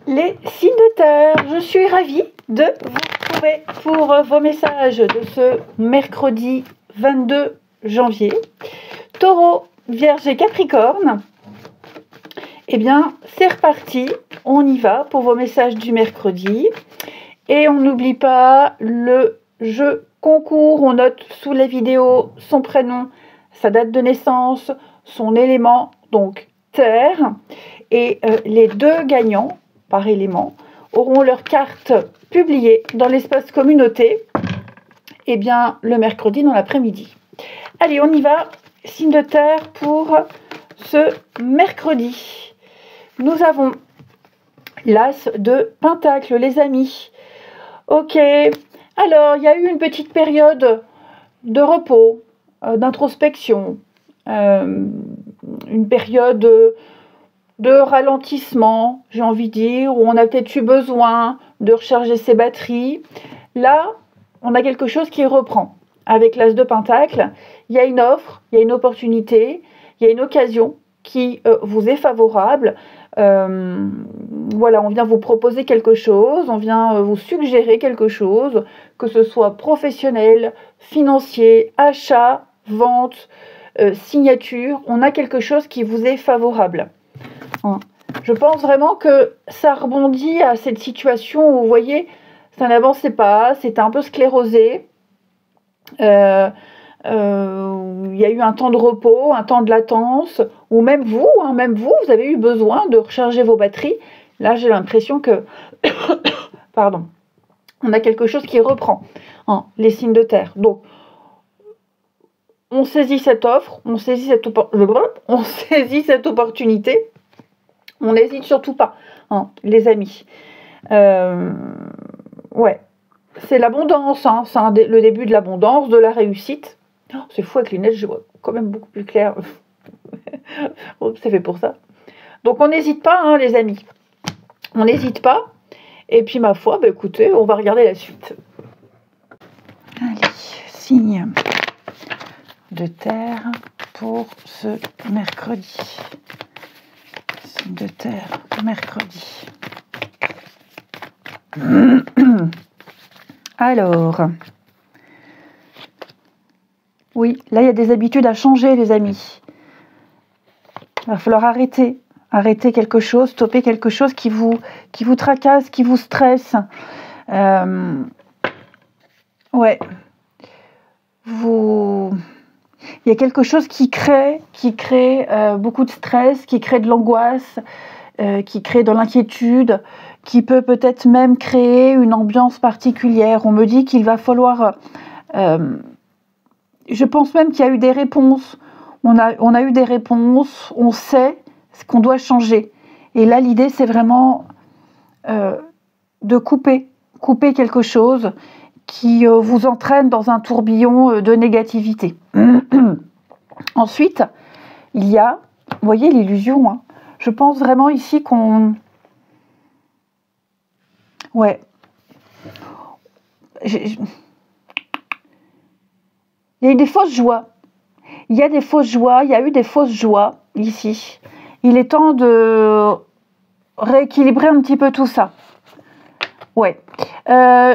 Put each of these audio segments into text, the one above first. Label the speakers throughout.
Speaker 1: Les signes de terre, je suis ravie de vous retrouver pour vos messages de ce mercredi 22 janvier. Taureau, Vierge et Capricorne. Eh bien, c'est reparti, on y va pour vos messages du mercredi. Et on n'oublie pas le jeu concours, on note sous les vidéos son prénom, sa date de naissance, son élément, donc terre. Et les deux gagnants par élément auront leur carte publiée dans l'espace communauté, eh bien, le mercredi dans l'après-midi. Allez, on y va, signe de terre pour ce mercredi. Nous avons l'as de Pentacle, les amis. Ok, alors il y a eu une petite période de repos, d'introspection, une période de ralentissement, j'ai envie de dire, où on a peut-être eu besoin de recharger ses batteries. Là, on a quelque chose qui reprend. Avec l'as de Pentacle, il y a une offre, il y a une opportunité, il y a une occasion qui vous est favorable. Voilà, on vient vous proposer quelque chose, on vient vous suggérer quelque chose, que ce soit professionnel, financier, achat, vente, signature, on a quelque chose qui vous est favorable. Je pense vraiment que ça rebondit à cette situation où, vous voyez, ça n'avançait pas, c'était un peu sclérosé. Il y a eu un temps de repos, un temps de latence, ou même vous, vous avez eu besoin de recharger vos batteries. Là, j'ai l'impression que, pardon, on a quelque chose qui reprend, les signes de terre. Donc, on saisit cette offre, on saisit cette opportunité. On n'hésite surtout pas, les amis. Ouais, c'est l'abondance, c'est le début de l'abondance, de la réussite. Oh, c'est fou, avec les lunettes, je vois quand même beaucoup plus clair. C'est fait pour ça. Donc on n'hésite pas, les amis. On n'hésite pas. Et puis ma foi, écoutez, on va regarder la suite. Allez, signe de terre pour ce mercredi. De terre, mercredi. Alors, oui, là il y a des habitudes à changer, les amis. Il va falloir arrêter quelque chose, stopper quelque chose qui vous tracasse, qui vous stresse. Ouais. Il y a quelque chose qui crée beaucoup de stress, qui crée de l'angoisse, qui crée de l'inquiétude, qui peut peut-être même créer une ambiance particulière. On me dit qu'il va falloir... je pense même qu'il y a eu des réponses. On a eu des réponses, on sait ce qu'on doit changer. Et là, l'idée, c'est vraiment de couper quelque chose qui vous entraîne dans un tourbillon de négativité. Ensuite, il y a, vous voyez, l'illusion. Je pense vraiment ici qu'on... Ouais. Il y a eu des fausses joies. Il y a eu des fausses joies ici. Il est temps de rééquilibrer un petit peu tout ça. Ouais.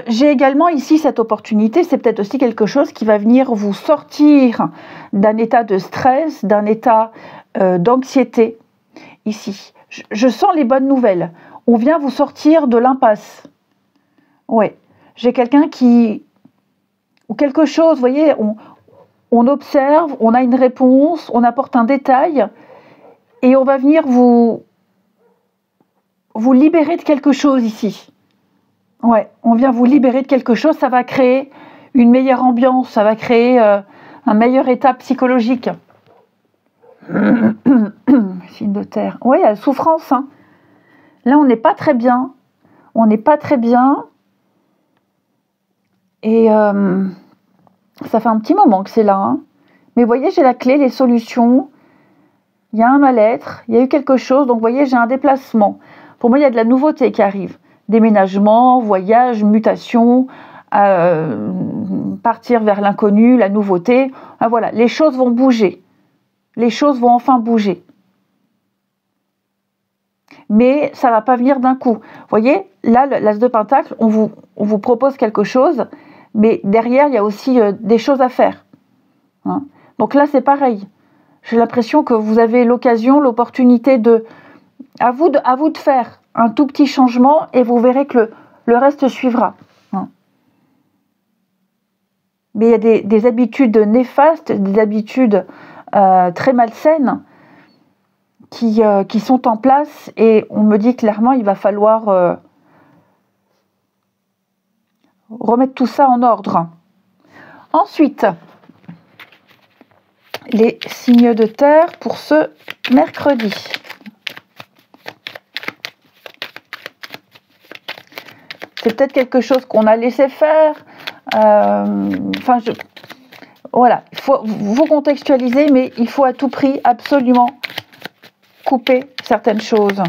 Speaker 1: J'ai également ici cette opportunité, c'est peut-être aussi quelque chose qui va venir vous sortir d'un état de stress, d'un état d'anxiété. Ici, je sens les bonnes nouvelles. On vient vous sortir de l'impasse. Ouais. J'ai quelqu'un ou quelque chose, vous voyez, on observe, on a une réponse, on apporte un détail et on va venir vous libérer de quelque chose ici. Ouais, on vient vous libérer de quelque chose, ça va créer une meilleure ambiance, ça va créer un meilleur état psychologique. Signe de terre. Oui, il y a la souffrance. Là, on n'est pas très bien. Et ça fait un petit moment que c'est là. Mais vous voyez, j'ai la clé, les solutions. Il y a un mal-être, il y a eu quelque chose. Donc, vous voyez, j'ai un déplacement. Pour moi, il y a de la nouveauté qui arrive. Déménagement, voyage, mutation, partir vers l'inconnu, la nouveauté. Voilà, les choses vont bouger. Les choses vont enfin bouger. mais ça ne va pas venir d'un coup. Vous voyez, là, l'As de Pentacle, on vous propose quelque chose, mais derrière, il y a aussi des choses à faire. Hein. Donc là, c'est pareil. J'ai l'impression que vous avez l'occasion, l'opportunité de... À vous de faire un tout petit changement et vous verrez que le reste suivra. Hein. Mais il y a des habitudes néfastes, des habitudes très malsaines qui sont en place et on me dit clairement il va falloir remettre tout ça en ordre. Ensuite, les signes de terre pour ce mercredi. C'est peut-être quelque chose qu'on a laissé faire. Voilà, il faut vous contextualiser, mais il faut à tout prix absolument couper certaines choses.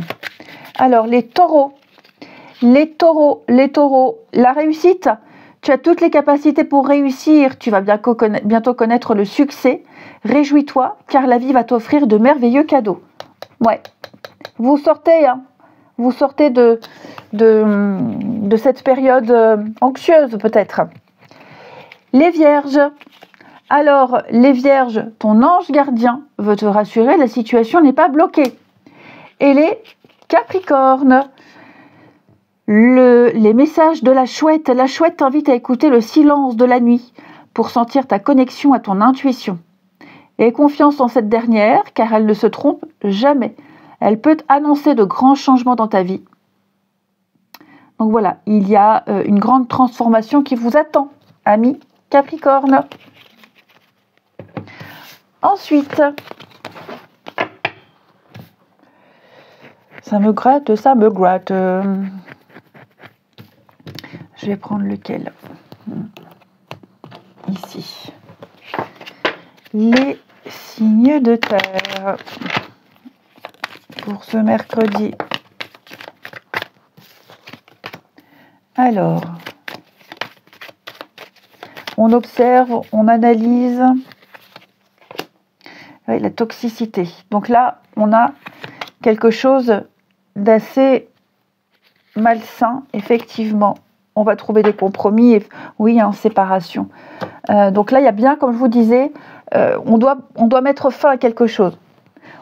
Speaker 1: Alors, les taureaux, la réussite, tu as toutes les capacités pour réussir, tu vas bientôt connaître le succès. Réjouis-toi, car la vie va t'offrir de merveilleux cadeaux. Ouais, vous sortez de cette période anxieuse peut-être. Les vierges. Alors, les vierges, ton ange gardien veut te rassurer, la situation n'est pas bloquée. Et les capricornes. Les messages de la chouette t'invite à écouter le silence de la nuit pour sentir ta connexion à ton intuition. Aie confiance en cette dernière, car elle ne se trompe jamais. Elle peut annoncer de grands changements dans ta vie. Donc voilà, il y a une grande transformation qui vous attend, amis Capricorne. Ensuite, ça me gratte. Je vais prendre lequel? Ici. Les signes de terre pour ce mercredi. Alors, on observe, on analyse la toxicité. Donc là, on a quelque chose d'assez malsain, effectivement. On va trouver des compromis, oui, en séparation. Donc là, il y a bien, comme je vous disais, on doit mettre fin à quelque chose.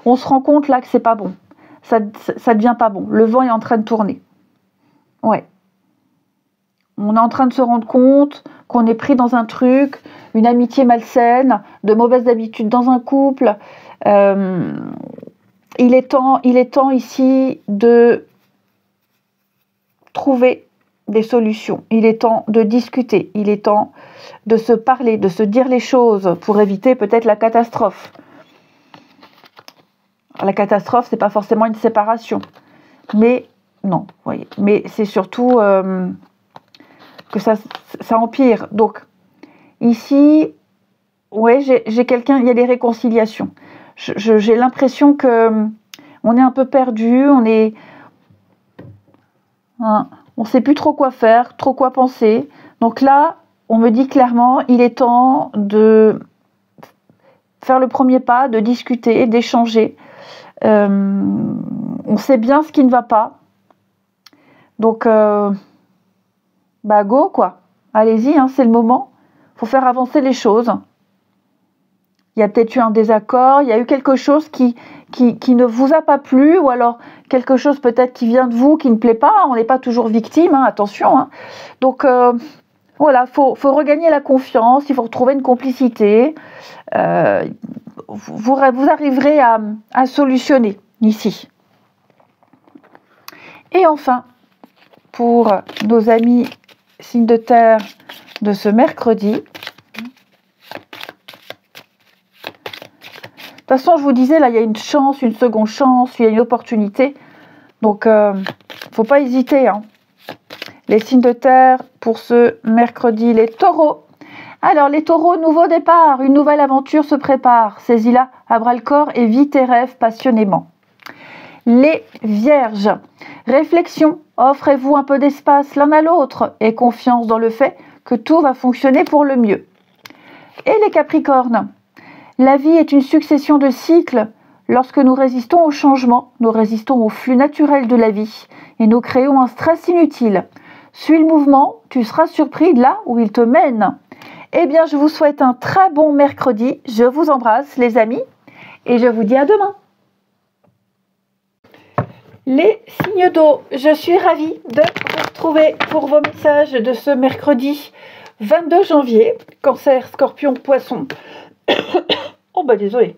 Speaker 1: On se rend compte là que c'est pas bon. Ça devient pas bon. Le vent est en train de tourner. Ouais. On est en train de se rendre compte qu'on est pris dans un truc, une amitié malsaine, de mauvaises habitudes dans un couple. Il est temps ici de trouver des solutions. Il est temps de discuter. Il est temps de se parler, de se dire les choses pour éviter peut-être la catastrophe. La catastrophe, c'est pas forcément une séparation. Mais, non, vous voyez. Mais c'est surtout que ça empire. Donc, ici, ouais, j'ai quelqu'un, il y a des réconciliations. J'ai l'impression que on est un peu perdu, on sait plus trop quoi faire, trop quoi penser. Donc là, on me dit clairement, il est temps de faire le premier pas, de discuter, d'échanger. On sait bien ce qui ne va pas. Donc, go quoi. Allez-y, c'est le moment. Il faut faire avancer les choses. Il y a peut-être eu un désaccord, il y a eu quelque chose qui ne vous a pas plu, ou alors quelque chose peut-être qui vient de vous, qui ne plaît pas. On n'est pas toujours victime, attention. Donc voilà, faut regagner la confiance, il faut retrouver une complicité. Vous arriverez à solutionner ici. Et enfin, pour nos amis signes de terre de ce mercredi, de toute façon, je vous disais, là, il y a une chance, une seconde chance, il y a une opportunité. Donc, faut pas hésiter. Les signes de terre pour ce mercredi, les taureaux. Alors, les taureaux, nouveau départ, une nouvelle aventure se prépare. Saisis-la à bras-le-corps et vis tes rêves passionnément. Les vierges. Réflexion, offrez-vous un peu d'espace l'un à l'autre et confiance dans le fait que tout va fonctionner pour le mieux. Et les capricornes. La vie est une succession de cycles. Lorsque nous résistons au changement, nous résistons au flux naturel de la vie et nous créons un stress inutile. Suis le mouvement, tu seras surpris de là où il te mène. Eh bien, je vous souhaite un très bon mercredi. Je vous embrasse, les amis, et je vous dis à demain. Les signes d'eau, je suis ravie de vous retrouver pour vos messages de ce mercredi 22 janvier. Cancer, Scorpion, Poisson. Oh bah désolé.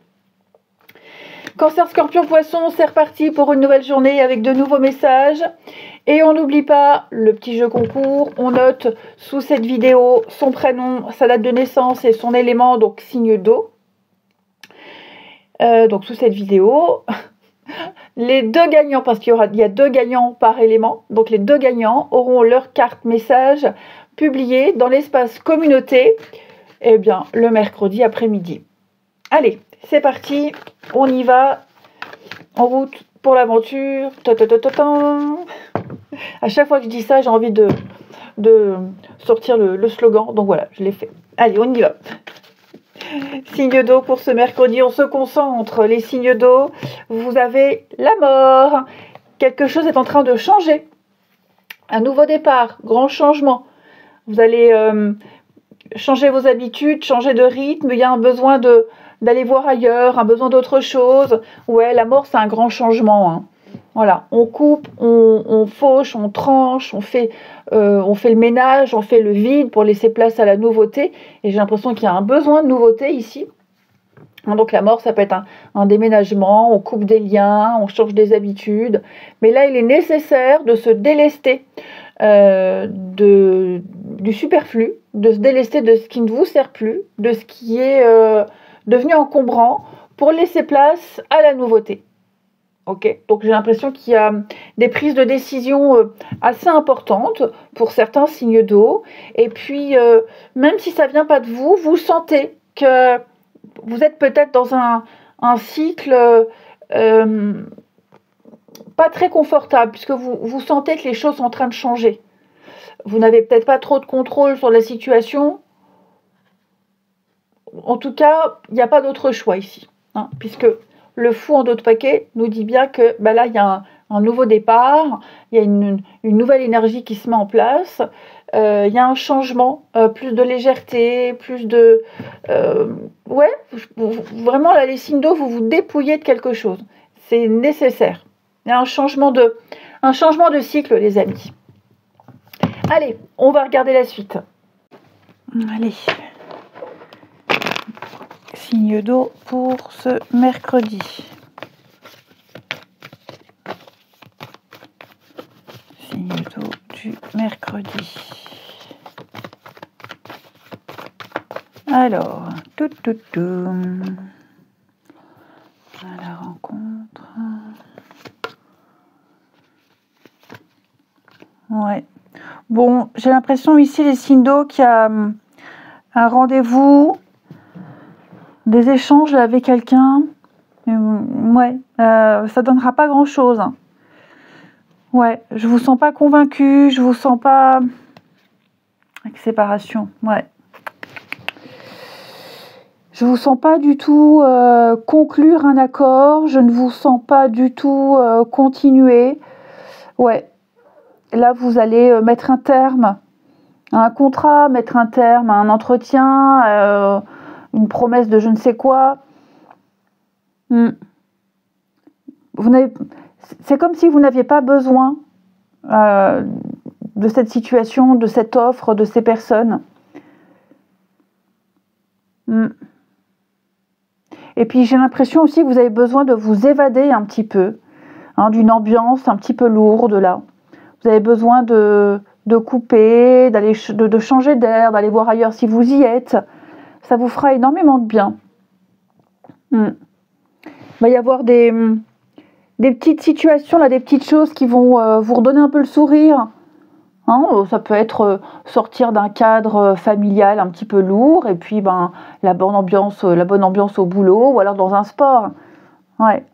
Speaker 1: Cancer, Scorpion, Poisson, c'est reparti pour une nouvelle journée avec de nouveaux messages. Et on n'oublie pas le petit jeu concours. On note sous cette vidéo son prénom, sa date de naissance et son élément, donc signe d'eau. Donc sous cette vidéo, les deux gagnants, parce qu'il y a deux gagnants par élément, donc les deux gagnants auront leur carte message publiée dans l'espace communauté, eh bien, le mercredi après-midi. Allez, c'est parti, on y va, en route pour l'aventure. À chaque fois que je dis ça, j'ai envie de sortir le slogan, donc voilà, je l'ai fait. Allez, on y va. Signe d'eau pour ce mercredi, on se concentre. Les signes d'eau, vous avez la mort. Quelque chose est en train de changer. Un nouveau départ, grand changement. Vous allez changer vos habitudes, changer de rythme. Il y a un besoin d'aller voir ailleurs, un besoin d'autre chose. Ouais, la mort, c'est un grand changement. Hein. Voilà, on coupe, on fauche, on tranche, on fait le ménage, on fait le vide pour laisser place à la nouveauté. Et j'ai l'impression qu'il y a un besoin de nouveauté ici. Donc la mort, ça peut être un déménagement, on coupe des liens, on change des habitudes. Mais là, il est nécessaire de se délester du superflu, de se délester de ce qui ne vous sert plus, de ce qui est devenu encombrant, pour laisser place à la nouveauté. Ok, donc j'ai l'impression qu'il y a des prises de décision assez importantes pour certains signes d'eau. Et puis, même si ça ne vient pas de vous, vous sentez que vous êtes peut-être dans un cycle pas très confortable, puisque vous sentez que les choses sont en train de changer. Vous n'avez peut-être pas trop de contrôle sur la situation. En tout cas, il n'y a pas d'autre choix ici, hein, puisque le fou en dos de paquet nous dit bien que là, il y a un nouveau départ, il y a une nouvelle énergie qui se met en place, il y a un changement, plus de légèreté, plus de... vraiment, là, les signes d'eau, vous vous dépouillez de quelque chose. C'est nécessaire. Il y a un changement de cycle, les amis. Allez, on va regarder la suite. Allez. Signe d'eau pour ce mercredi. Signe d'eau du mercredi. Alors, à la rencontre. Ouais. Bon, j'ai l'impression ici, les signes d'eau, qu'il y a un rendez-vous, des échanges avec quelqu'un. Ça donnera pas grand-chose. Ouais, je vous sens pas convaincu, je vous sens pas... Avec séparation, ouais. Je vous sens pas du tout conclure un accord, je ne vous sens pas du tout continuer. Ouais, là vous allez mettre un terme à un contrat, mettre un terme à un entretien, une promesse de je ne sais quoi. C'est comme si vous n'aviez pas besoin de cette situation, de cette offre, de ces personnes. Et puis j'ai l'impression aussi que vous avez besoin de vous évader un petit peu, hein, d'une ambiance un petit peu lourde là. Vous avez besoin de couper, de changer d'air, d'aller voir ailleurs si vous y êtes. Ça vous fera énormément de bien. Il va y avoir des petites situations, là, des petites choses qui vont vous redonner un peu le sourire. Hein, ça peut être sortir d'un cadre familial un petit peu lourd et puis la bonne ambiance au boulot ou alors dans un sport. Ouais.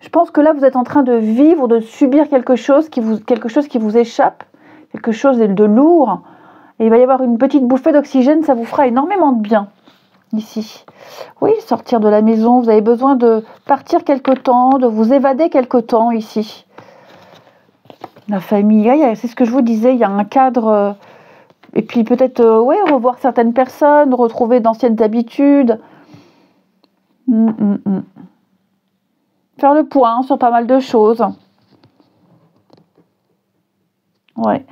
Speaker 1: Je pense que là, vous êtes en train de vivre, de subir quelque chose qui vous échappe, quelque chose de lourd. Et il va y avoir une petite bouffée d'oxygène, ça vous fera énormément de bien. ici. Oui, sortir de la maison, vous avez besoin de partir quelque temps, de vous évader quelque temps ici. La famille, c'est ce que je vous disais, il y a un cadre, et puis peut-être ouais, revoir certaines personnes, retrouver d'anciennes habitudes. Faire le point sur pas mal de choses. Ouais.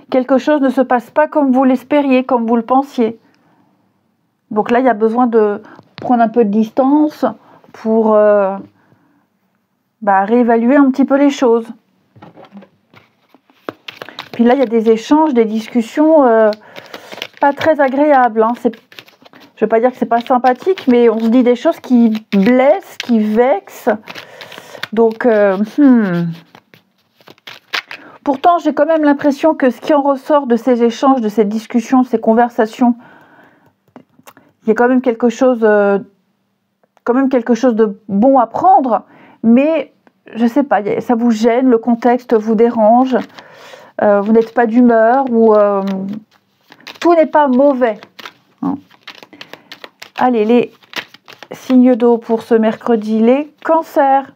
Speaker 1: Quelque chose ne se passe pas comme vous l'espériez, comme vous le pensiez. Donc là, il y a besoin de prendre un peu de distance pour réévaluer un petit peu les choses. Puis là, il y a des échanges, des discussions pas très agréables. Hein. Je ne veux pas dire que c'est pas sympathique, mais on se dit des choses qui blessent, qui vexent. Donc, pourtant, j'ai quand même l'impression que ce qui en ressort de ces échanges, de ces discussions, de ces conversations, il y a quand même quelque chose de bon à prendre, mais je ne sais pas, ça vous gêne, le contexte vous dérange, vous n'êtes pas d'humeur, ou tout n'est pas mauvais. Hein. Allez, les signes d'eau pour ce mercredi, les cancers.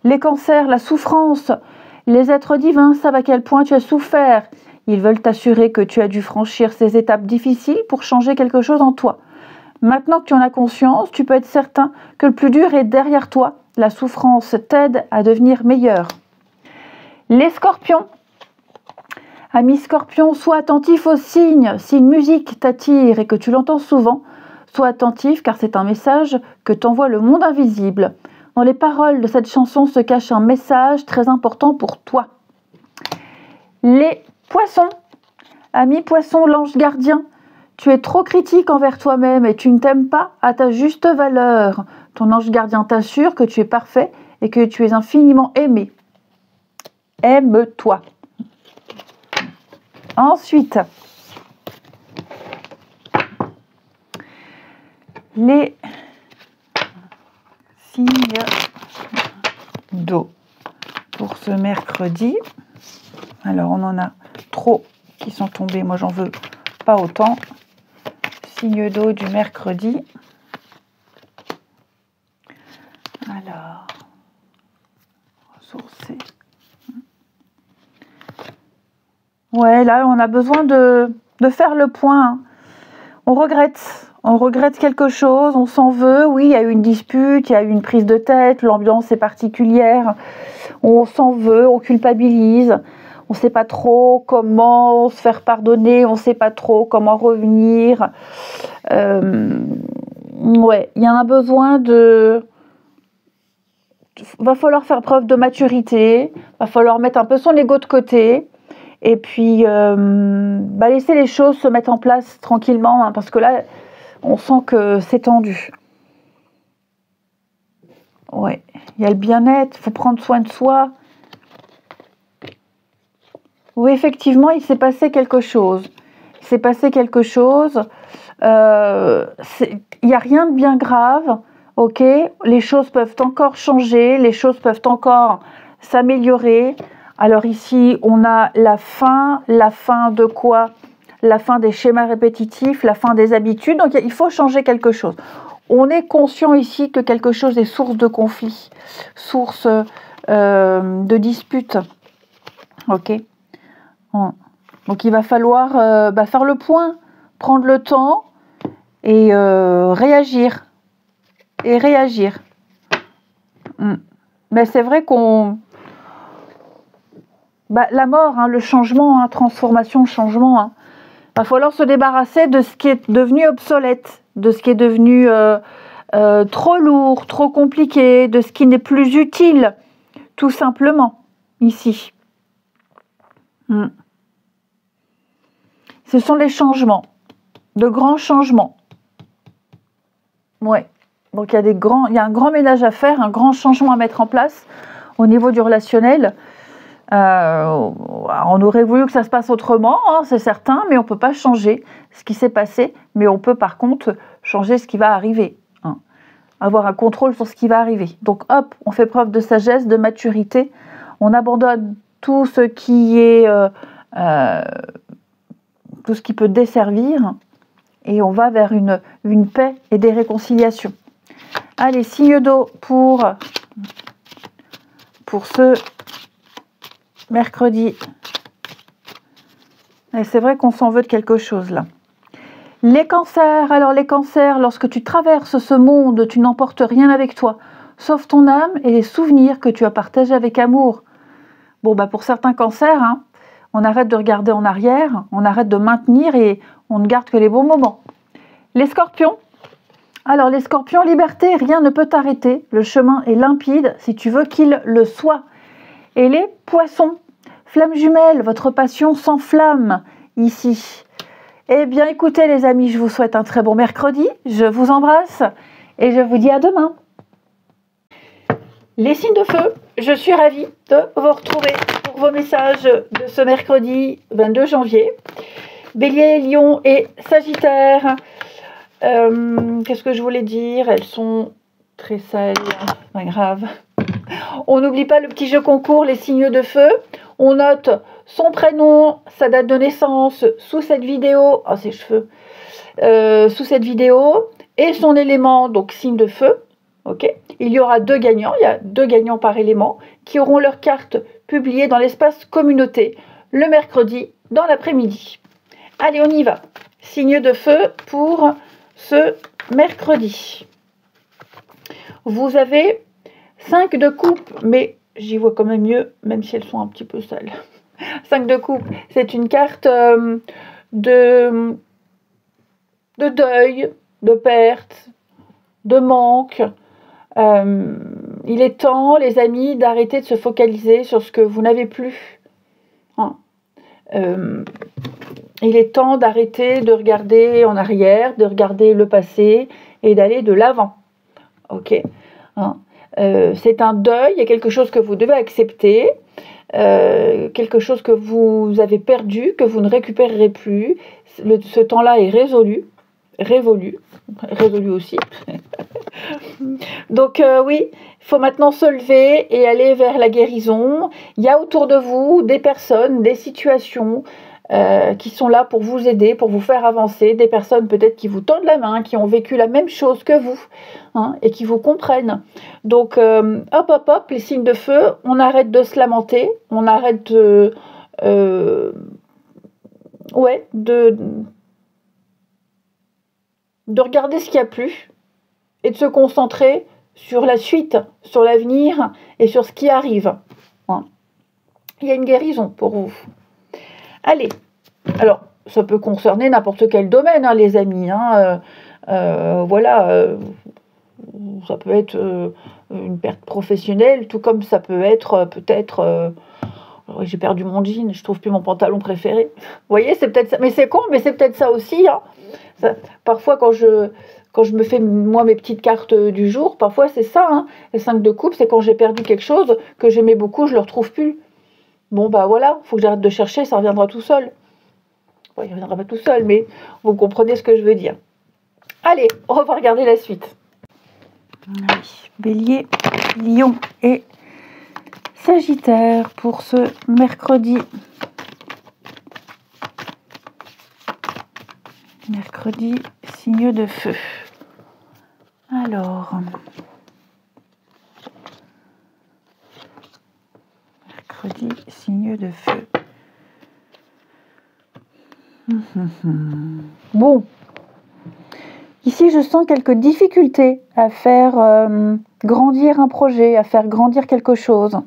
Speaker 1: Les cancers, la souffrance. Les êtres divins savent à quel point tu as souffert. Ils veulent t'assurer que tu as dû franchir ces étapes difficiles pour changer quelque chose en toi. Maintenant que tu en as conscience, tu peux être certain que le plus dur est derrière toi. La souffrance t'aide à devenir meilleur. Les scorpions. Ami scorpion, sois attentif aux signes. Si une musique t'attire et que tu l'entends souvent, sois attentif car c'est un message que t'envoie le monde invisible. Dans les paroles de cette chanson se cache un message très important pour toi. Les poissons. Ami poisson, l'ange gardien. Tu es trop critique envers toi-même et tu ne t'aimes pas à ta juste valeur. Ton ange gardien t'assure que tu es parfait et que tu es infiniment aimé. Aime-toi. Ensuite, les signes d'eau pour ce mercredi. Alors, on en a trop qui sont tombés. Moi, j'en veux pas autant. Signe d'eau du mercredi. Alors, ressourcer. Ouais, là, on a besoin de faire le point. On regrette quelque chose, on s'en veut. Oui, il y a eu une dispute, il y a eu une prise de tête, l'ambiance est particulière. On s'en veut, on culpabilise. On ne sait pas trop comment se faire pardonner, on ne sait pas trop comment revenir. Ouais, il y en a besoin va falloir faire preuve de maturité, va falloir mettre un peu son ego de côté et puis laisser les choses se mettre en place tranquillement, hein, parce que là, on sent que c'est tendu. Ouais, il y a le bien-être, il faut prendre soin de soi. Oui, effectivement, il s'est passé quelque chose. Il n'y a rien de bien grave, ok ? Les choses peuvent encore changer, les choses peuvent encore s'améliorer. Alors ici, on a la fin de quoi ? La fin des schémas répétitifs, la fin des habitudes. Donc il faut changer quelque chose. On est conscient ici que quelque chose est source de conflit, source de dispute. Ok ? Donc il va falloir faire le point, prendre le temps et réagir. Mais c'est vrai qu'on... la mort, hein, le changement, transformation, changement. Il va falloir se débarrasser de ce qui est devenu obsolète, de ce qui est devenu trop lourd, trop compliqué, de ce qui n'est plus utile, tout simplement, ici. Ce sont les changements, de grands changements. Ouais. Donc il y a un grand ménage à faire, un grand changement à mettre en place au niveau du relationnel. On aurait voulu que ça se passe autrement, hein, c'est certain, mais on ne peut pas changer ce qui s'est passé, mais on peut par contre changer ce qui va arriver. Hein. Avoir un contrôle sur ce qui va arriver. Donc hop, on fait preuve de sagesse, de maturité, on abandonne tout ce qui est... tout ce qui peut desservir, et on va vers une paix et des réconciliations. Allez, signe d'eau pour ce mercredi. C'est vrai qu'on s'en veut de quelque chose là. Les cancers, alors les cancers, lorsque tu traverses ce monde, tu n'emportes rien avec toi, sauf ton âme et les souvenirs que tu as partagés avec amour. Bon, bah pour certains cancers, hein, on arrête de regarder en arrière, on arrête de maintenir et on ne garde que les bons moments. Les scorpions, alors les scorpions, liberté, rien ne peut t'arrêter, le chemin est limpide si tu veux qu'il le soit. Et les poissons, flamme jumelle, votre passion s'enflamme ici. Eh bien écoutez les amis, je vous souhaite un très bon mercredi, je vous embrasse et je vous dis à demain. Les signes de feu, je suis ravie de vous retrouver pour vos messages de ce mercredi 22 janvier. Bélier, Lion et Sagittaire, qu'est-ce que je voulais dire? Elles sont très sales, pas grave. On n'oublie pas le petit jeu concours, les signes de feu. On note son prénom, sa date de naissance sous cette vidéo, ses cheveux, sous cette vidéo, et son élément, donc signe de feu. Ok. Il y aura 2 gagnants, il y a 2 gagnants par élément qui auront leur carte publiée dans l'espace communauté le mercredi dans l'après-midi. Allez, on y va. Signe de feu pour ce mercredi. Vous avez 5 de coupe, mais j'y vois quand même mieux, même si elles sont un petit peu sales. 5 de coupe, c'est une carte de deuil, de perte, de manque. Il est temps, les amis, d'arrêter de se focaliser sur ce que vous n'avez plus. Hein. Il est temps d'arrêter de regarder en arrière, de regarder le passé et d'aller de l'avant. Ok. Hein. C'est un deuil, il y a quelque chose que vous devez accepter, quelque chose que vous avez perdu, que vous ne récupérerez plus. Ce temps-là est révolu aussi. Donc oui, il faut maintenant se lever et aller vers la guérison. Il y a autour de vous des personnes, des situations qui sont là pour vous aider, pour vous faire avancer, des personnes peut-être qui vous tendent la main, qui ont vécu la même chose que vous, hein, et qui vous comprennent. Donc hop, les signes de feu, on arrête de se lamenter, on arrête de regarder ce qu'il n'y a plus et de se concentrer sur la suite, sur l'avenir et sur ce qui arrive. Hein. Il y a une guérison pour vous. Allez, alors ça peut concerner n'importe quel domaine, hein, les amis. Hein, ça peut être une perte professionnelle, tout comme ça peut être peut-être... j'ai perdu mon jean, je trouve plus mon pantalon préféré. Vous voyez, c'est peut-être ça. Mais c'est con, mais c'est peut-être ça aussi. Hein. Parfois, quand je me fais, moi, mes petites cartes du jour, parfois, c'est ça. Hein. Les 5 de coupe, c'est quand j'ai perdu quelque chose que j'aimais beaucoup, je ne le retrouve plus. Bon, bah voilà, il faut que j'arrête de chercher, ça reviendra tout seul. Bon, il ne reviendra pas tout seul, mais vous comprenez ce que je veux dire. Allez, on va regarder la suite. Allez, Bélier, Lion et Sagittaire pour ce mercredi. Mercredi, signe de feu. Alors, mercredi, signe de feu. Bon, ici je sens quelques difficultés à faire grandir un projet, à faire grandir quelque chose.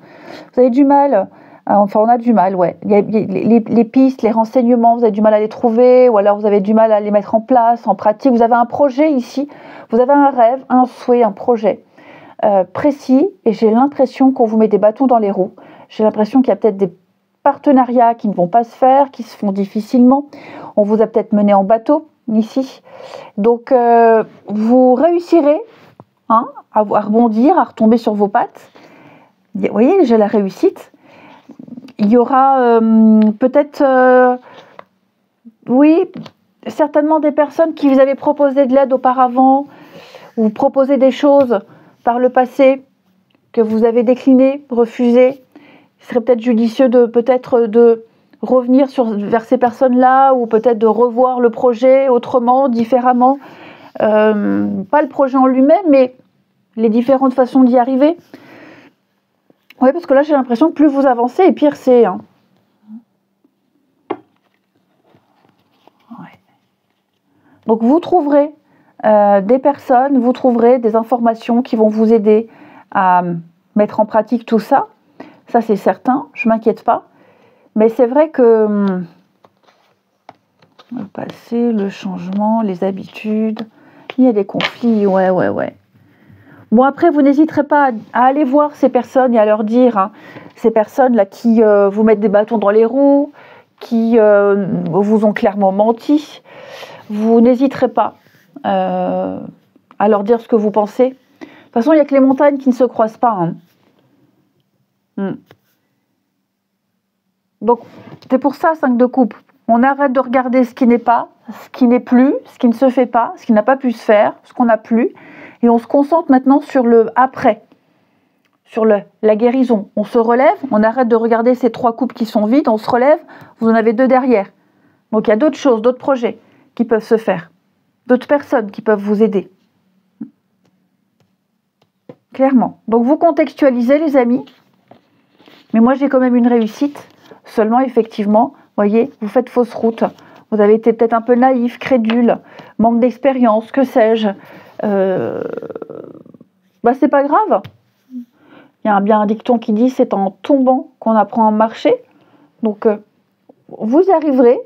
Speaker 1: Vous avez du mal. Enfin, on a du mal, ouais. Les pistes, les renseignements, vous avez du mal à les trouver, ou alors vous avez du mal à les mettre en place, en pratique. Vous avez un projet ici, vous avez un rêve, un souhait, un projet précis, et j'ai l'impression qu'on vous met des bâtons dans les roues. J'ai l'impression qu'il y a peut-être des partenariats qui ne vont pas se faire, qui se font difficilement. On vous a peut-être mené en bateau, ici. Donc, vous réussirez à rebondir, à retomber sur vos pattes. Vous voyez, j'ai la réussite. Il y aura peut-être, certainement des personnes qui vous avaient proposé de l'aide auparavant, ou proposé des choses par le passé que vous avez décliné, refusé. Il serait peut-être judicieux de revenir vers ces personnes-là, ou peut-être de revoir le projet autrement, différemment. Pas le projet en lui-même, mais les différentes façons d'y arriver. Oui, parce que là, j'ai l'impression que plus vous avancez, et pire c'est. Hein. Ouais. Donc, vous trouverez des personnes, vous trouverez des informations qui vont vous aider à mettre en pratique tout ça. Ça, c'est certain, je ne m'inquiète pas. Mais c'est vrai que le passé, le changement, les habitudes, il y a des conflits, ouais. Bon, après, vous n'hésiterez pas à aller voir ces personnes et à leur dire, hein, ces personnes-là qui vous mettent des bâtons dans les roues, qui vous ont clairement menti, vous n'hésiterez pas à leur dire ce que vous pensez. De toute façon, il n'y a que les montagnes qui ne se croisent pas. Hein. Donc, c'est pour ça, 5 de coupe. On arrête de regarder ce qui n'est pas, ce qui n'est plus, ce qui ne se fait pas, ce qui n'a pas pu se faire, ce qu'on n'a plus. Et on se concentre maintenant sur le après, sur la guérison. On se relève, on arrête de regarder ces 3 coupes qui sont vides, on se relève, vous en avez 2 derrière. Donc, il y a d'autres choses, d'autres projets qui peuvent se faire, d'autres personnes qui peuvent vous aider. Clairement. Donc, vous contextualisez, les amis. Mais moi, j'ai quand même une réussite. Seulement, effectivement, voyez, vous faites fausse route. Vous avez été peut-être un peu naïf, crédule, manque d'expérience, que sais-je. C'est pas grave. Il y a bien un dicton qui dit c'est en tombant qu'on apprend à marcher. Donc, vous y arriverez.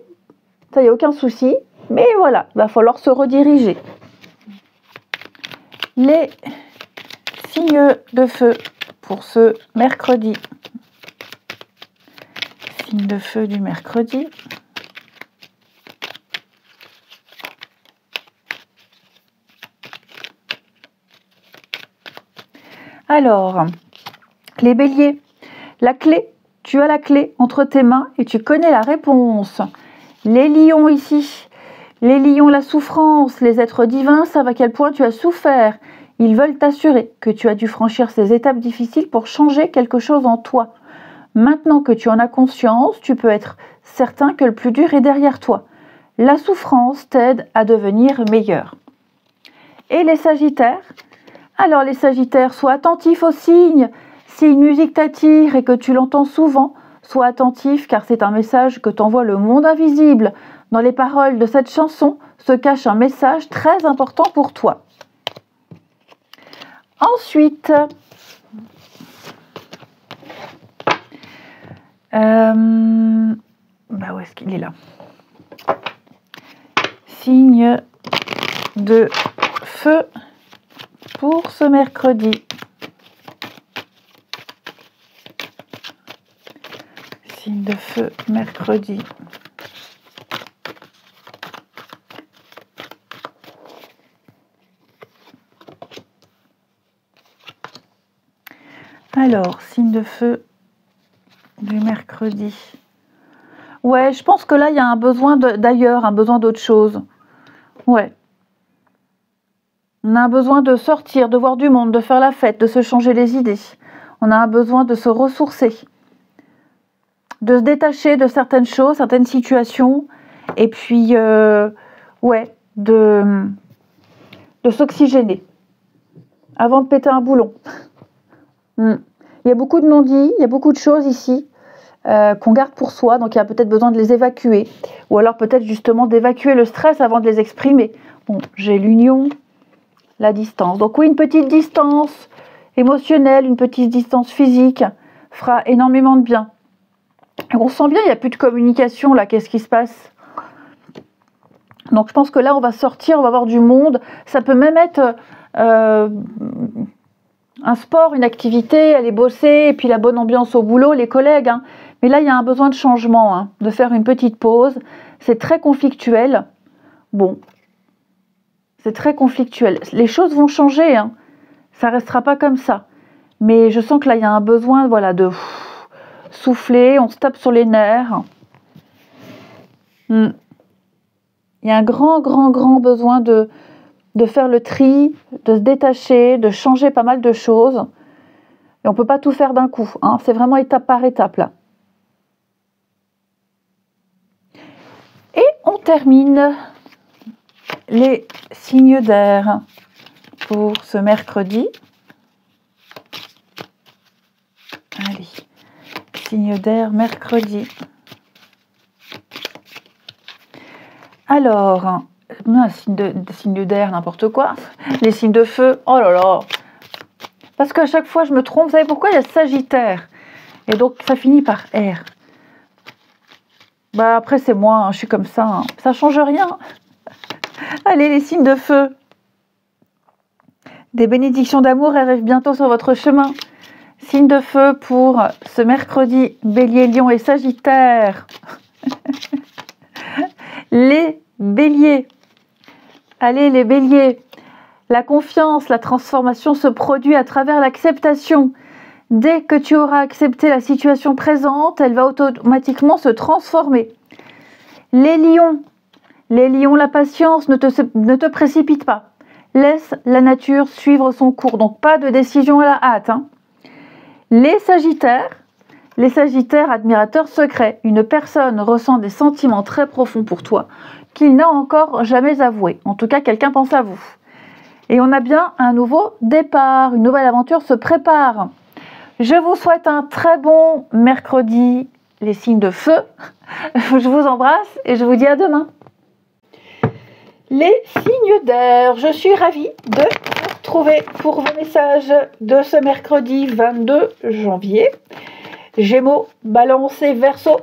Speaker 1: Ça, il n'y a aucun souci. Mais voilà, il va falloir se rediriger. Les signes de feu pour ce mercredi. Signe de feu du mercredi. Alors, les béliers, la clé, tu as la clé entre tes mains et tu connais la réponse. Les lions ici, les lions, la souffrance, les êtres divins savent à quel point tu as souffert. Ils veulent t'assurer que tu as dû franchir ces étapes difficiles pour changer quelque chose en toi. Maintenant que tu en as conscience, tu peux être certain que le plus dur est derrière toi. La souffrance t'aide à devenir meilleur. Et les sagittaires? Alors les sagittaires, sois attentif aux signes. Si une musique t'attire et que tu l'entends souvent, sois attentif car c'est un message que t'envoie le monde invisible. Dans les paroles de cette chanson se cache un message très important pour toi. Ensuite, où est-ce qu'il est là? Signe de feu pour ce mercredi. Signe de feu mercredi. Alors, signe de feu du mercredi. Ouais, je pense que là, il y a un besoin d'ailleurs, un besoin d'autre chose. Ouais. On a un besoin de sortir, de voir du monde, de faire la fête, de se changer les idées. On a un besoin de se ressourcer, de se détacher de certaines choses, certaines situations, et puis, de s'oxygéner avant de péter un boulon. Il y a beaucoup de non-dits, il y a beaucoup de choses ici qu'on garde pour soi, donc il y a peut-être besoin de les évacuer, ou alors peut-être justement d'évacuer le stress avant de les exprimer. Bon, j'ai l'union, la distance. Donc oui, une petite distance émotionnelle, une petite distance physique fera énormément de bien. Et on sent bien, il n'y a plus de communication là, qu'est-ce qui se passe? Donc je pense que là, on va sortir, on va voir du monde. Ça peut même être un sport, une activité, aller bosser, et puis la bonne ambiance au boulot, les collègues. Hein. Mais là, il y a un besoin de changement, hein, de faire une petite pause. C'est très conflictuel. Bon, c'est très conflictuel. Les choses vont changer, hein. Ça ne restera pas comme ça. Mais je sens que là, il y a un besoin de souffler, on se tape sur les nerfs. Il y a un grand besoin de faire le tri, de se détacher, de changer pas mal de choses. Et on ne peut pas tout faire d'un coup. Hein. C'est vraiment étape par étape, là. termine les signes d'air pour ce mercredi. Allez, signe d'air mercredi. Alors, signe d'air, n'importe quoi. Les signes de feu, oh là là. Parce qu'à chaque fois, je me trompe. Vous savez pourquoi? Il y a Sagittaire. Et donc, ça finit par R. Bah, après, c'est moi, hein, je suis comme ça. Hein. Ça change rien. Allez, les signes de feu. Des bénédictions d'amour arrivent bientôt sur votre chemin. Signe de feu pour ce mercredi, Bélier, Lion et Sagittaire. Les Béliers. Allez, les Béliers. La confiance, la transformation se produit à travers l'acceptation. Dès que tu auras accepté la situation présente, elle va automatiquement se transformer. Les lions, la patience, ne te précipite pas. Laisse la nature suivre son cours, donc pas de décision à la hâte. Hein. Les sagittaires, admirateurs secrets. Une personne ressent des sentiments très profonds pour toi qu'il n'a encore jamais avoués. En tout cas, quelqu'un pense à vous. Et on a bien un nouveau départ, une nouvelle aventure se prépare. Je vous souhaite un très bon mercredi, les signes de feu. Je vous embrasse et je vous dis à demain. Les signes d'air, je suis ravie de vous retrouver pour vos messages de ce mercredi 22 janvier. Gémeaux, Balance et Verseau.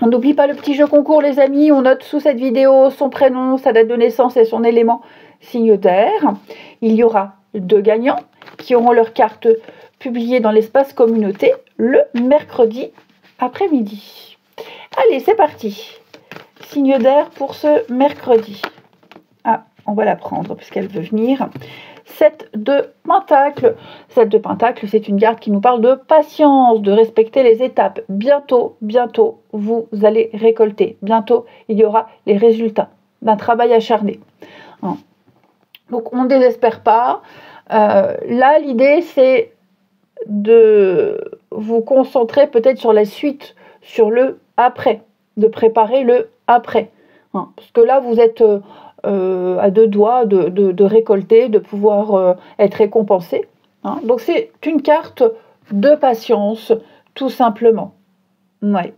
Speaker 1: On n'oublie pas le petit jeu concours, les amis. On note sous cette vidéo son prénom, sa date de naissance et son élément signe d'air. Il y aura 2 gagnants qui auront leur carte publiée dans l'espace communauté le mercredi après-midi. Allez, c'est parti. Signe d'air pour ce mercredi. Ah, on va la prendre puisqu'elle veut venir. 7 de Pentacle. 7 de Pentacle, c'est une carte qui nous parle de patience, de respecter les étapes. Bientôt, vous allez récolter. Bientôt, il y aura les résultats d'un travail acharné. Donc, on ne désespère pas. Là, l'idée, c'est de vous concentrer peut-être sur la suite, sur le après, de préparer le après. Parce que là, vous êtes à 2 doigts de récolter, de pouvoir être récompensé. Donc, c'est une carte de patience, tout simplement. Ouais.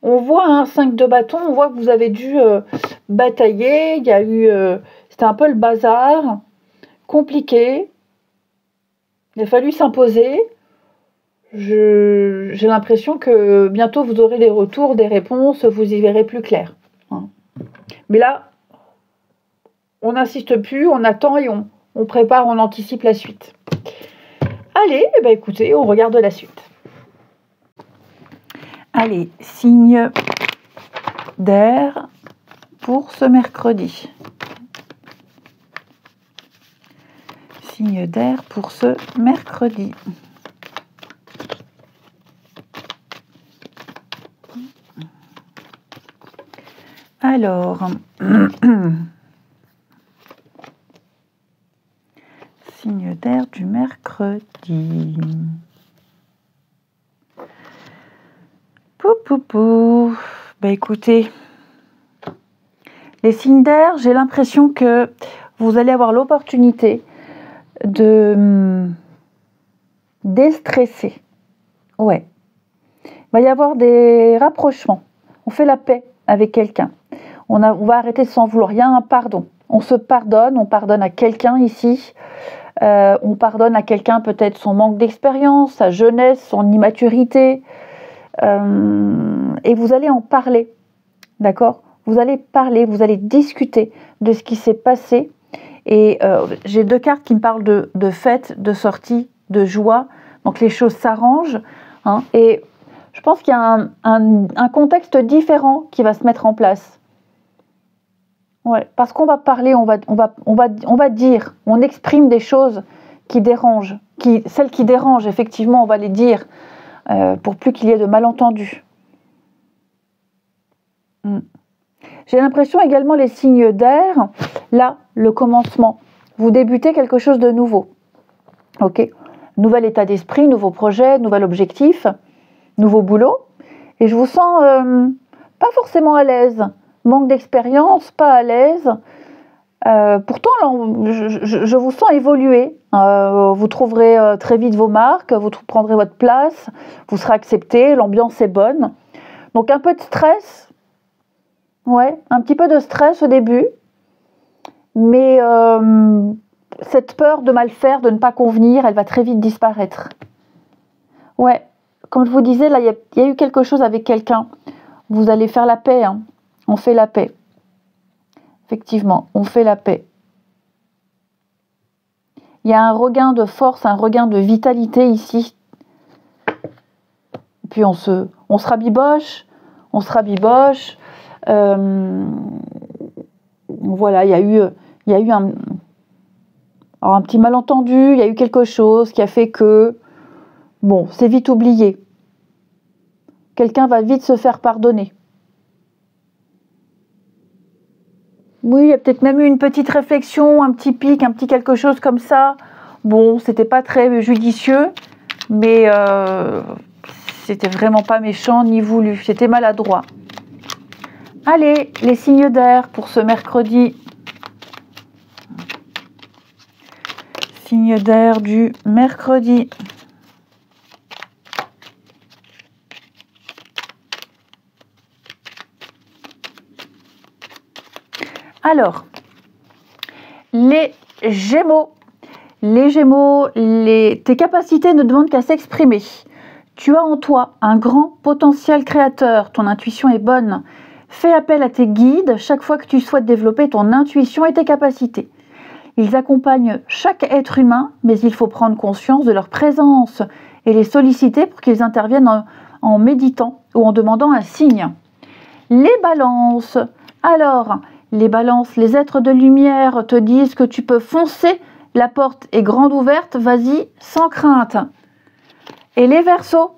Speaker 1: On voit un 5 de bâton, on voit que vous avez dû batailler, il y a eu... c'était un peu le bazar, compliqué. Il a fallu s'imposer. J'ai l'impression que bientôt vous aurez des retours, des réponses, vous y verrez plus clair. Mais là, on n'insiste plus, on attend et on prépare, on anticipe la suite. Allez, écoutez, on regarde la suite. Allez, signe d'air pour ce mercredi. Signe d'air pour ce mercredi. Alors, signe d'air du mercredi. Écoutez, les signes d'air, j'ai l'impression que vous allez avoir l'opportunité de déstresser. Ouais. Il va y avoir des rapprochements. On fait la paix avec quelqu'un. On va arrêter de s'en vouloir. Il y a un pardon. On se pardonne. On pardonne à quelqu'un ici. On pardonne à quelqu'un peut-être son manque d'expérience, sa jeunesse, son immaturité. Et vous allez en parler. D'accord ? Vous allez parler, vous allez discuter de ce qui s'est passé. Et j'ai 2 cartes qui me parlent de fête, de sortie, de joie. Donc les choses s'arrangent. Et je pense qu'il y a un contexte différent qui va se mettre en place. Ouais, parce qu'on va parler, on va dire, on exprime des choses qui dérangent. Celles qui dérangent, effectivement, on va les dire pour plus qu'il y ait de malentendus. J'ai l'impression également les signes d'air, là, le commencement. Vous débutez quelque chose de nouveau. Ok ? Nouvel état d'esprit, nouveau projet, nouvel objectif, nouveau boulot. Et je vous sens pas forcément à l'aise. manque d'expérience, pas à l'aise. Pourtant, là, je vous sens évoluer. Vous trouverez très vite vos marques, vous prendrez votre place, vous serez accepté, l'ambiance est bonne. Donc un peu de stress, ouais, un petit peu de stress au début, mais cette peur de mal faire, de ne pas convenir, elle va très vite disparaître. Ouais, comme je vous disais, là, il y a eu quelque chose avec quelqu'un. Vous allez faire la paix, hein. On fait la paix. Effectivement, on fait la paix. Il y a un regain de force, un regain de vitalité ici. Puis on se rabiboche, voilà, il y a eu un petit malentendu, il y a eu quelque chose qui a fait que, bon, c'est vite oublié. Quelqu'un va vite se faire pardonner. Oui, il y a peut-être même eu une petite réflexion, un petit pic, un petit quelque chose comme ça. Bon, c'était pas très judicieux, mais c'était vraiment pas méchant ni voulu. C'était maladroit. Allez, les signes d'air pour ce mercredi. Signe d'air du mercredi. Alors, les Gémeaux. Les Gémeaux, tes capacités ne demandent qu'à s'exprimer. Tu as en toi un grand potentiel créateur. Ton intuition est bonne. Fais appel à tes guides chaque fois que tu souhaites développer ton intuition et tes capacités. Ils accompagnent chaque être humain, mais il faut prendre conscience de leur présence et les solliciter pour qu'ils interviennent en méditant ou en demandant un signe. Les balances. Alors, les balances, les êtres de lumière te disent que tu peux foncer, la porte est grande ouverte, vas-y, sans crainte. Et les Verseaux,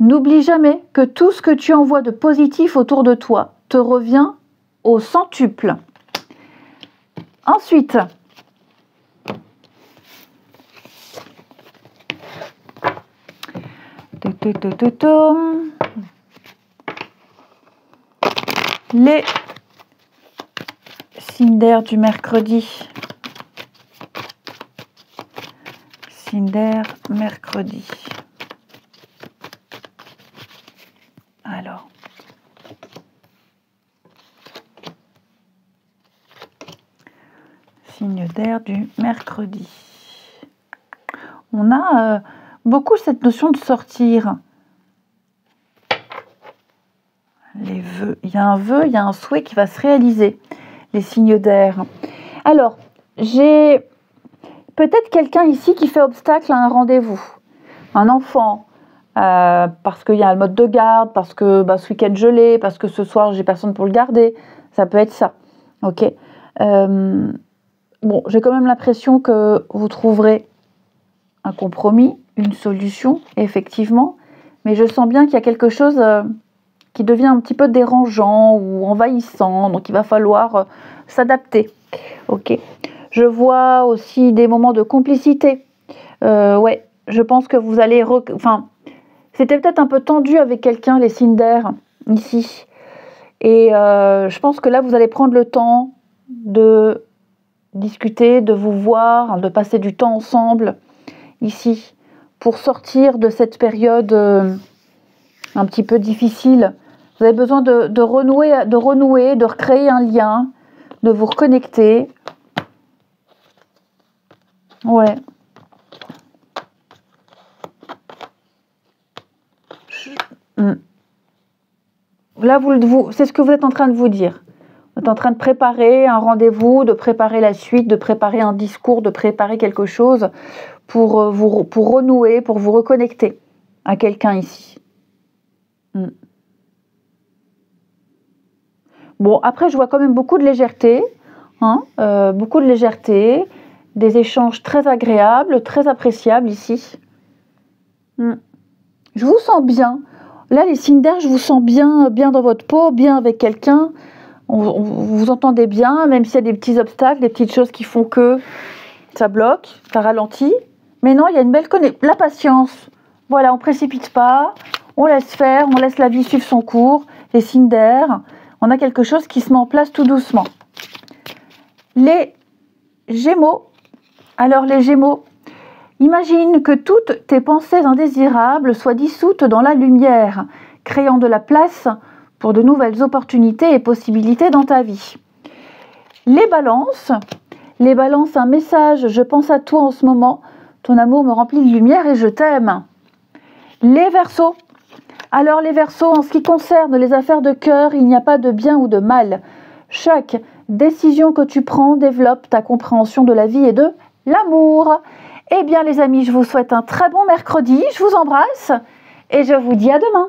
Speaker 1: n'oublie jamais que tout ce que tu envoies de positif autour de toi te revient au centuple. Ensuite, les signes d'air du mercredi. Signe d'air mercredi. Alors. Signe d'air du mercredi. On a beaucoup cette notion de sortir. Les vœux. Il y a un vœu, il y a un souhait qui va se réaliser. Les signes d'air. Alors, j'ai peut-être quelqu'un ici qui fait obstacle à un rendez-vous. Un enfant, parce qu'il y a le mode de garde, parce que ce week-end je l'ai, parce que ce soir j'ai personne pour le garder. Ça peut être ça. Ok. Bon, j'ai quand même l'impression que vous trouverez un compromis, une solution, effectivement. Mais je sens bien qu'il y a quelque chose qui devient un petit peu dérangeant ou envahissant. Donc, il va falloir s'adapter. Ok. Je vois aussi des moments de complicité. Ouais, je pense que vous allez... c'était peut-être un peu tendu avec quelqu'un, les signes d'air, ici. Et je pense que là, vous allez prendre le temps de discuter, de vous voir, de passer du temps ensemble, ici, pour sortir de cette période un petit peu difficile. Vous avez besoin de renouer, de recréer un lien, de vous reconnecter. Ouais. Là, c'est ce que vous êtes en train de vous dire. Vous êtes en train de préparer un rendez-vous, de préparer la suite, de préparer un discours, de préparer quelque chose pour renouer, pour vous reconnecter à quelqu'un ici. Bon, après, je vois quand même beaucoup de légèreté, beaucoup de légèreté, des échanges très agréables, très appréciables ici. Je vous sens bien. Là, les signes d'air, je vous sens bien dans votre peau, bien avec quelqu'un. Vous vous entendez bien, même s'il y a des petits obstacles, des petites choses qui font que ça bloque, ça ralentit. Mais non, il y a une belle connexion. La patience. Voilà, on ne précipite pas, on laisse faire, on laisse la vie suivre son cours. les signes d'air, on a quelque chose qui se met en place tout doucement. Les Gémeaux. Alors les Gémeaux, imagine que toutes tes pensées indésirables soient dissoutes dans la lumière, créant de la place pour de nouvelles opportunités et possibilités dans ta vie. Les Balances, un message, je pense à toi en ce moment, ton amour me remplit de lumière et je t'aime. Les Verseaux, alors les Verseaux, en ce qui concerne les affaires de cœur, il n'y a pas de bien ou de mal. Chaque décision que tu prends développe ta compréhension de la vie et de l'amour. Eh bien les amis, je vous souhaite un très bon mercredi, je vous embrasse et je vous dis à demain.